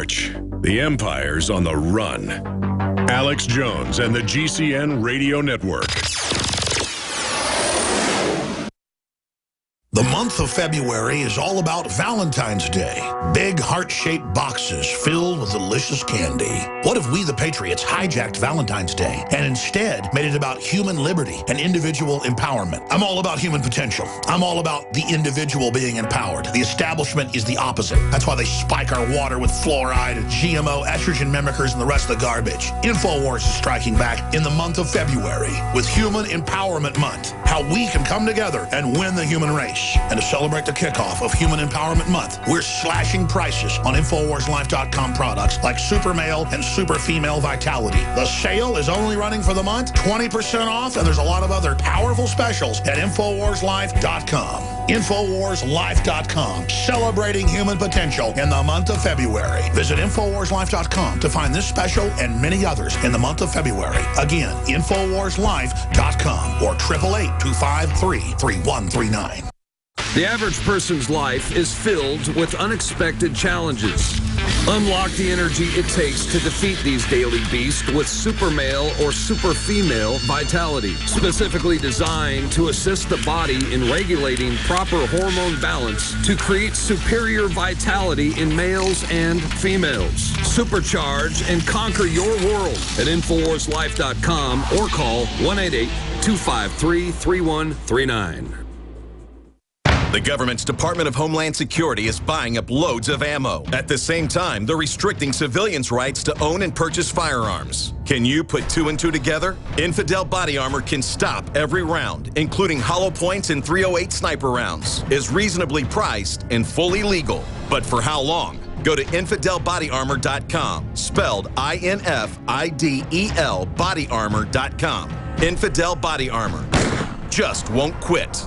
March. The Empire's on the run. Alex Jones and the GCN Radio Network. The month of February is all about Valentine's Day. Big heart-shaped boxes filled with delicious candy. What if we, the Patriots, hijacked Valentine's Day and instead made it about human liberty and individual empowerment? I'm all about human potential. I'm all about the individual being empowered. The establishment is the opposite. That's why they spike our water with fluoride and GMO, estrogen mimickers, and the rest of the garbage. InfoWars is striking back in the month of February with Human Empowerment Month. How we can come together and win the human race. And to celebrate the kickoff of Human Empowerment Month, we're slashing prices on InfoWarsLife.com products like Super Male and Super Female Vitality. The sale is only running for the month, 20% off, and there's a lot of other powerful specials at InfoWarsLife.com. InfoWarsLife.com, celebrating human potential in the month of February. Visit InfoWarsLife.com to find this special and many others in the month of February. Again, InfoWarsLife.com or 888-253-3139. The average person's life is filled with unexpected challenges. Unlock the energy it takes to defeat these daily beasts with Super Male or Super Female Vitality, specifically designed to assist the body in regulating proper hormone balance to create superior vitality in males and females. Supercharge and conquer your world at InfoWarsLife.com or call 1-888-253-3139. The government's Department of Homeland Security is buying up loads of ammo. At the same time, they're restricting civilians' rights to own and purchase firearms. Can you put two and two together? Infidel Body Armor can stop every round, including hollow points and .308 sniper rounds, is reasonably priced and fully legal. But for how long? Go to InfidelBodyArmor.com, spelled INFIDEL bodyarmor.com. Infidel Body Armor. Just won't quit.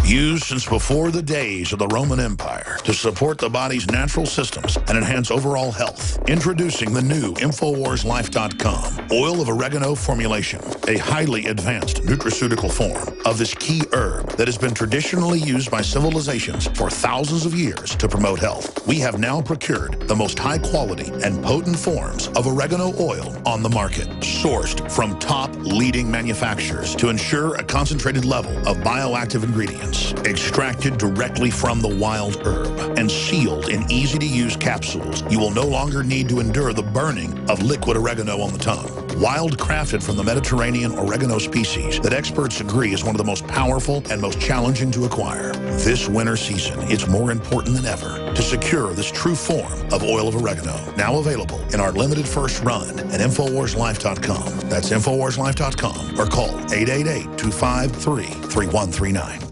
Used since before the days of the Roman Empire to support the body's natural systems and enhance overall health. Introducing the new InfoWarsLife.com oil of oregano formulation, a highly advanced nutraceutical form of this key herb that has been traditionally used by civilizations for thousands of years to promote health. We have now procured the most high quality and potent forms of oregano oil on the market, sourced from top leading manufacturers to ensure a concentrated level of bioactive ingredients. Extracted directly from the wild herb and sealed in easy-to-use capsules, you will no longer need to endure the burning of liquid oregano on the tongue. Wild crafted from the Mediterranean oregano species that experts agree is one of the most powerful and most challenging to acquire. This winter season, it's more important than ever to secure this true form of oil of oregano. Now available in our limited first run at InfoWarsLife.com. That's InfoWarsLife.com or call 888-253-3139.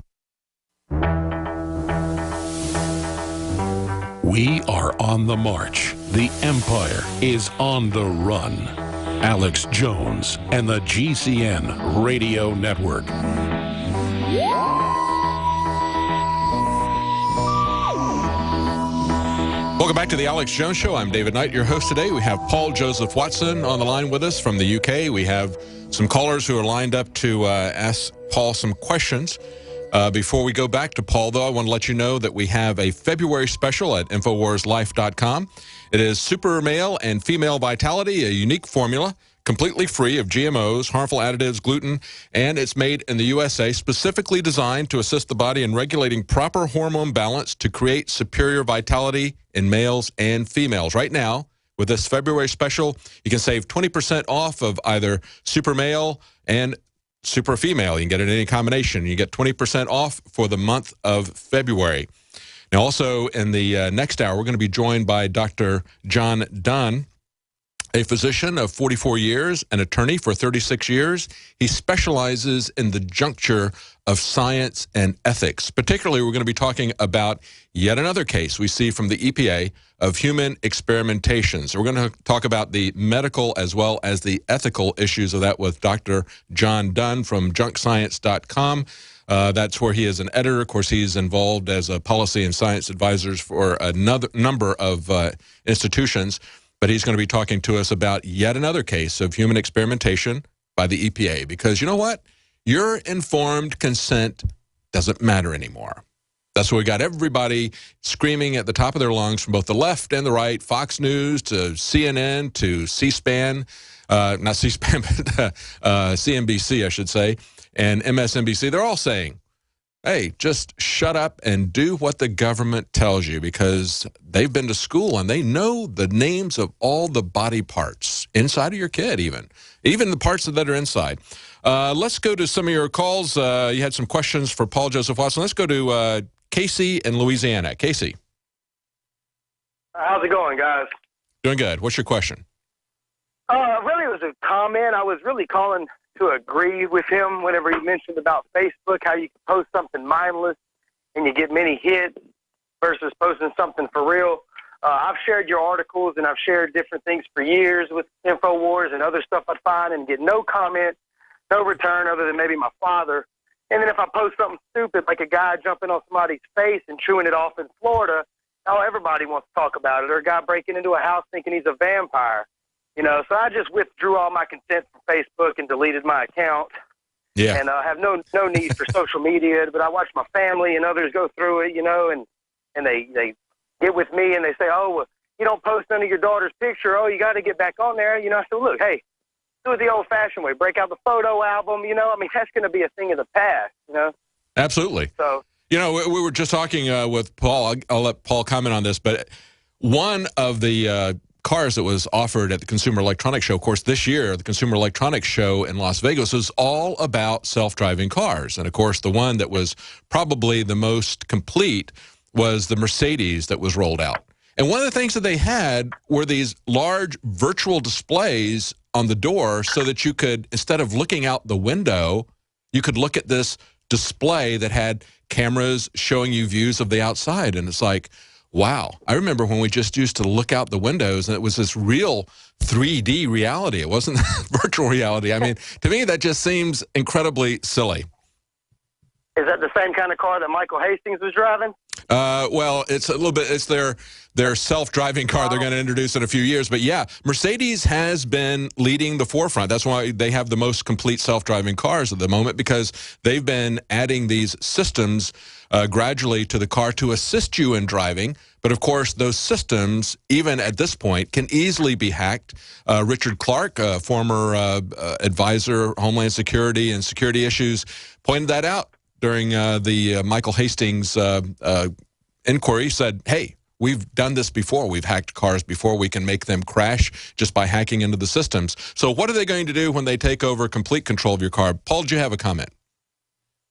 We are on the march. The Empire is on the run. Alex Jones and the GCN Radio Network. Welcome back to the Alex Jones Show. I'm David Knight, your host today. We have Paul Joseph Watson on the line with us from the UK. We have some callers who are lined up to ask Paul some questions. Before we go back to Paul, though, I want to let you know that we have a February special at InfoWarsLife.com. It is Super Male and Female Vitality, a unique formula, completely free of GMOs, harmful additives, gluten, and it's made in the USA, specifically designed to assist the body in regulating proper hormone balance to create superior vitality in males and females. Right now, with this February special, you can save 20% off of either Super Male and Super Female. You can get it in any combination. You get 20% off for the month of February. Now, also in the next hour, we're going to be joined by Dr. John Dunn, a physician of 44 years, an attorney for 36 years. He specializes in the juncture of science and ethics. Particularly, we're going to be talking about yet another case we see from the EPA of human experimentation. So we're going to talk about the medical as well as the ethical issues of that with Dr. John Dunn from junkscience.com. That's where he is an editor. Of course, he's involved as a policy and science advisor for another number of institutions. But he's going to be talking to us about yet another case of human experimentation by the EPA. Because you know what? Your informed consent doesn't matter anymore. That's what we got everybody screaming at the top of their lungs from both the left and the right, Fox News to CNN to C-SPAN, not C-SPAN, but CNBC, I should say, and MSNBC. They're all saying, hey, just shut up and do what the government tells you, because they've been to school and they know the names of all the body parts inside of your kid, even the parts that are inside. Let's go to some of your calls. You had some questions for Paul Joseph Watson. Let's go to Casey in Louisiana. Casey. How's it going, guys? Doing good. What's your question? Really, it was a comment. I was really calling to agree with him whenever he mentioned about Facebook, how you can post something mindless and you get many hits versus posting something for real. I've shared your articles and I've shared different things for years with InfoWars and other stuff I find and get no comment, no return other than maybe my father. And then if I post something stupid, like a guy jumping on somebody's face and chewing it off in Florida, oh, everybody wants to talk about it. Or a guy breaking into a house thinking he's a vampire. You know, so I just withdrew all my consent from Facebook and deleted my account. Yeah. And I have no need for social media, but I watch my family and others go through it, you know, and they get with me and they say, oh, well, you don't post none of your daughter's picture. Oh, you got to get back on there. You know, I said, look, hey, do it the old-fashioned way. Break out the photo album, you know. I mean, that's going to be a thing of the past, you know. Absolutely. So, you know, we were just talking with Paul. I'll let Paul comment on this, but one of the cars that was offered at the Consumer Electronics Show, of course, this year, the Consumer Electronics Show in Las Vegas was all about self-driving cars. And, of course, the one that was probably the most complete was the Mercedes that was rolled out. And one of the things that they had were these large virtual displays on the door so that you could, instead of looking out the window, you could look at this display that had cameras showing you views of the outside. And it's like, wow. I remember when we just used to look out the windows and it was this real 3D reality. It wasn't virtual reality. I mean, to me, that just seems incredibly silly. is that the same kind of car that Michael Hastings was driving? Well, it's a little bit, it's their self-driving car they're going to introduce in a few years. But yeah, Mercedes has been leading the forefront. That's why they have the most complete self-driving cars at the moment, because they've been adding these systems gradually to the car to assist you in driving. But of course, those systems, even at this point, can easily be hacked. Richard Clark, former advisor, Homeland Security and security issues, pointed that out during the Michael Hastings inquiry. Said, hey, we've done this before. We've hacked cars before. We can make them crash just by hacking into the systems. So what are they going to do when they take over complete control of your car? Paul, do you have a comment?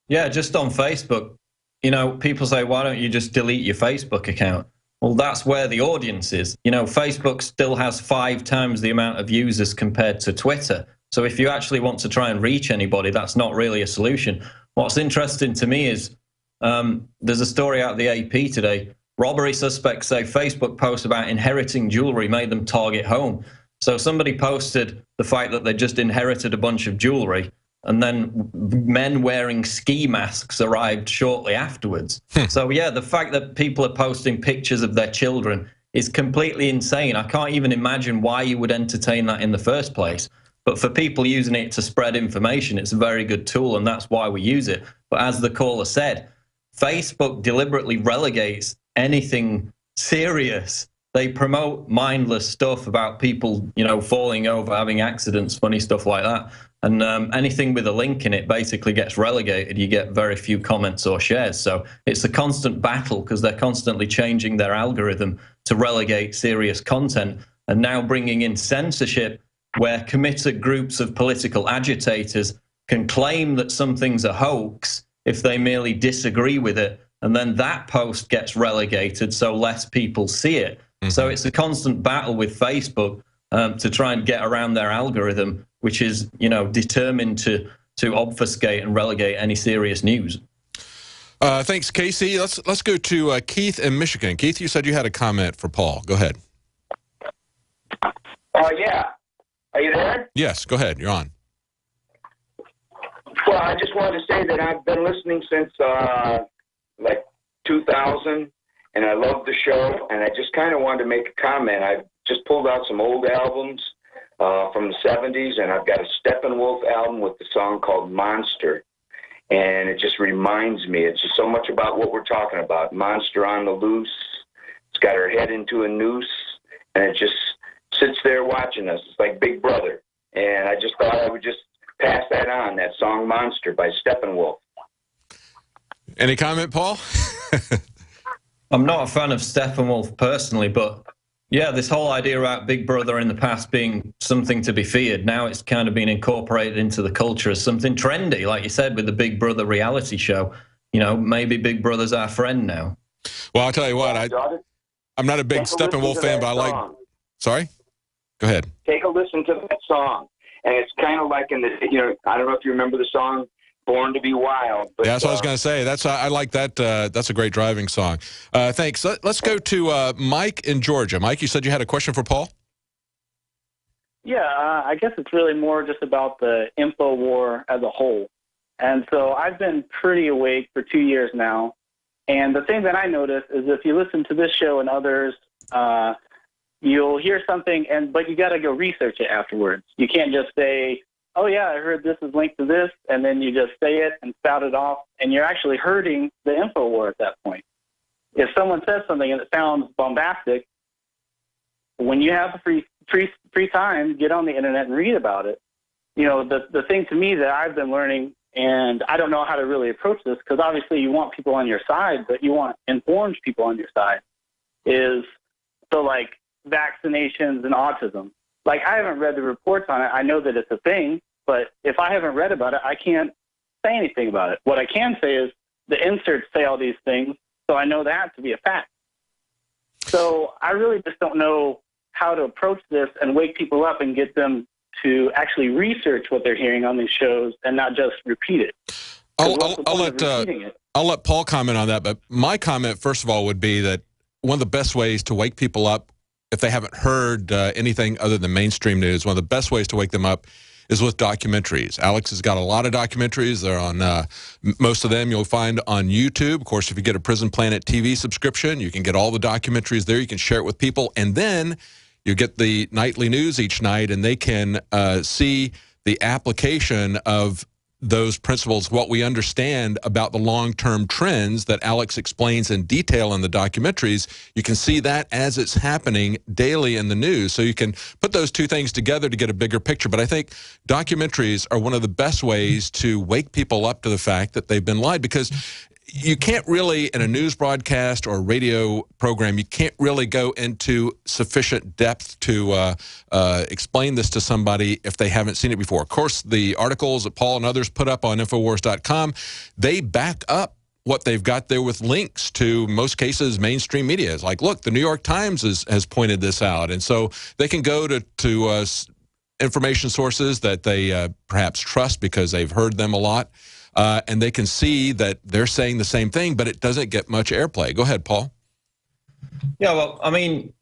Yeah, just on Facebook, you know, people say, why don't you just delete your Facebook account? Well, that's where the audience is. You know, Facebook still has 5 times the amount of users compared to Twitter. So if you actually want to try and reach anybody, that's not really a solution. What's interesting to me is there's a story out of the AP today. Robbery suspects say Facebook posts about inheriting jewelry made them target home. So somebody posted the fact that they just inherited a bunch of jewelry, and then men wearing ski masks arrived shortly afterwards. So yeah, the fact that people are posting pictures of their children is completely insane. I can't even imagine why you would entertain that in the first place. But for people using it to spread information, it's a very good tool, and that's why we use it. But as the caller said, Facebook deliberately relegates anything serious. They promote mindless stuff about people, you know, falling over, having accidents, funny stuff like that. And anything with a link in it basically gets relegated. You get very few comments or shares. So it's a constant battle because they're constantly changing their algorithm to relegate serious content, and now bringing in censorship where committed groups of political agitators can claim that something's a hoax if they merely disagree with it, and then that post gets relegated so less people see it. So it's a constant battle with Facebook to try and get around their algorithm, which is, you know, determined to obfuscate and relegate any serious news. Thanks, Casey. Let's go to Keith in Michigan. Keith, you said you had a comment for Paul. Go ahead. Yeah. Are you there? Yes, go ahead. You're on. Well, I just wanted to say that I've been listening since like 2000, and I love the show, and I just kind of wanted to make a comment. I just pulled out some old albums from the 70s, and I've got a Steppenwolf album with the song called Monster. And it just reminds me, it's just so much about what we're talking about. Monster on the loose. It's got her head into a noose, and it just sits there watching us. It's like Big Brother. And I just thought I would just pass that on, that song Monster by Steppenwolf. Any comment, Paul? I'm not a fan of Steppenwolf personally, but yeah, this whole idea about Big Brother in the past being something to be feared, now it's kind of been incorporated into the culture as something trendy, like you said, with the Big Brother reality show. You know, maybe Big Brother's our friend now. Well, I'll tell you what, I'm not a big Steppenwolf fan, but I like... Sorry? Go ahead. Take a listen to that song. And it's kind of like in the, you know, I don't know if you remember the song Born to Be Wild. But, yeah, that's what I was going to say. I like that. That's a great driving song. Thanks. Let's go to Mike in Georgia. Mike, you said you had a question for Paul? Yeah, I guess it's really more just about the info war as a whole. And so I've been pretty awake for 2 years now. And the thing that I notice is if you listen to this show and others, you'll hear something, but you got to go research it afterwards. You can't just say, oh, yeah, I heard this is linked to this, and then you just say it and spout it off, and you're actually hurting the info war at that point. If someone says something and it sounds bombastic, when you have the free time, get on the internet and read about it. You know, the thing to me that I've been learning, and I don't know how to really approach this, because obviously you want people on your side, but you want informed people on your side, is so like vaccinations and autism. Like, I haven't read the reports on it. I know that it's a thing, but if I haven't read about it, I can't say anything about it. What I can say is the inserts say all these things, so I know that to be a fact. So I really just don't know how to approach this and wake people up and get them to actually research what they're hearing on these shows and not just repeat it. I'll let Paul comment on that, but my comment, first of all, would be that one of the best ways to wake people up, if they haven't heard anything other than mainstream news, one of the best ways to wake them up is with documentaries. Alex has got a lot of documentaries. They're on, most of them you'll find on YouTube. Of course, if you get a Prison Planet TV subscription, you can get all the documentaries there. You can share it with people. And then you get the nightly news each night, and they can see the application of those principles, what we understand about the long-term trends that Alex explains in detail in the documentaries. You can see that as it's happening daily in the news. So you can put those two things together to get a bigger picture. But I think documentaries are one of the best ways to wake people up to the fact that they've been lied, because you can't really, in a news broadcast or a radio program, you can't really go into sufficient depth to explain this to somebody if they haven't seen it before. Of course, the articles that Paul and others put up on Infowars.com, they back up what they've got there with links to, most cases, mainstream media. It's like, look, the New York Times has pointed this out. And so they can go to information sources that they perhaps trust because they've heard them a lot. And they can see that they're saying the same thing, but it doesn't get much airplay. Go ahead, Paul. Yeah, well, I mean,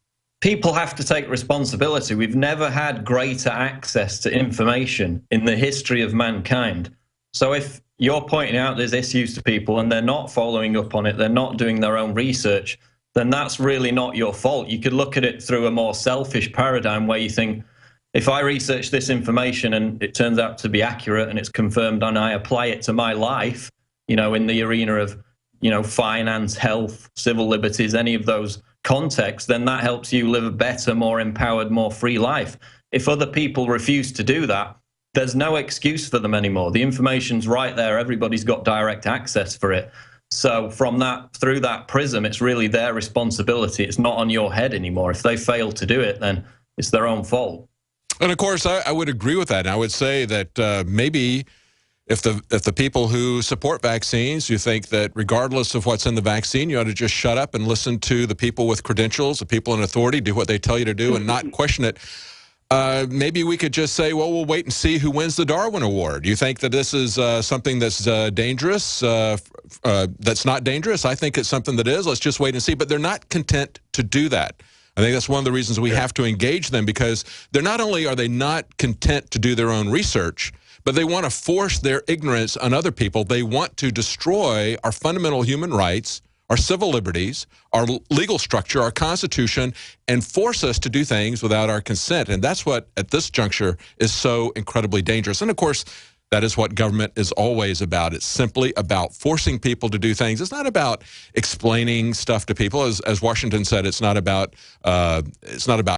people have to take responsibility. We've never had greater access to information in the history of mankind. So if you're pointing out there's issues to people and they're not following up on it, they're not doing their own research, then that's really not your fault. You could look at it through a more selfish paradigm where you think, if I research this information and it turns out to be accurate and it's confirmed and I apply it to my life, you know, in the arena of, you know, finance, health, civil liberties, any of those contexts, then that helps you live a better, more empowered, more free life. If other people refuse to do that, there's no excuse for them anymore. The information's right there. Everybody's got direct access for it. So from that, through that prism, it's really their responsibility. It's not on your head anymore. If they fail to do it, then it's their own fault. And of course, I would agree with that. And I would say that maybe if the people who support vaccines, you think that regardless of what's in the vaccine, you ought to just shut up and listen to the people with credentials, the people in authority, do what they tell you to do and not question it. Maybe we could just say, well, we'll wait and see who wins the Darwin Award. Do you think that this is something that's dangerous, that's not dangerous? I think it's something that is. Let's just wait and see. But they're not content to do that. I think that's one of the reasons we have to engage them, because they're not only are they not content to do their own research, but they want to force their ignorance on other people. They want to destroy our fundamental human rights, our civil liberties, our legal structure, our Constitution, and force us to do things without our consent. And that's what, at this juncture, is so incredibly dangerous. And, of course, That is what government is always about. It's simply about forcing people to do things. It's not about explaining stuff to people. As Washington said, it's not about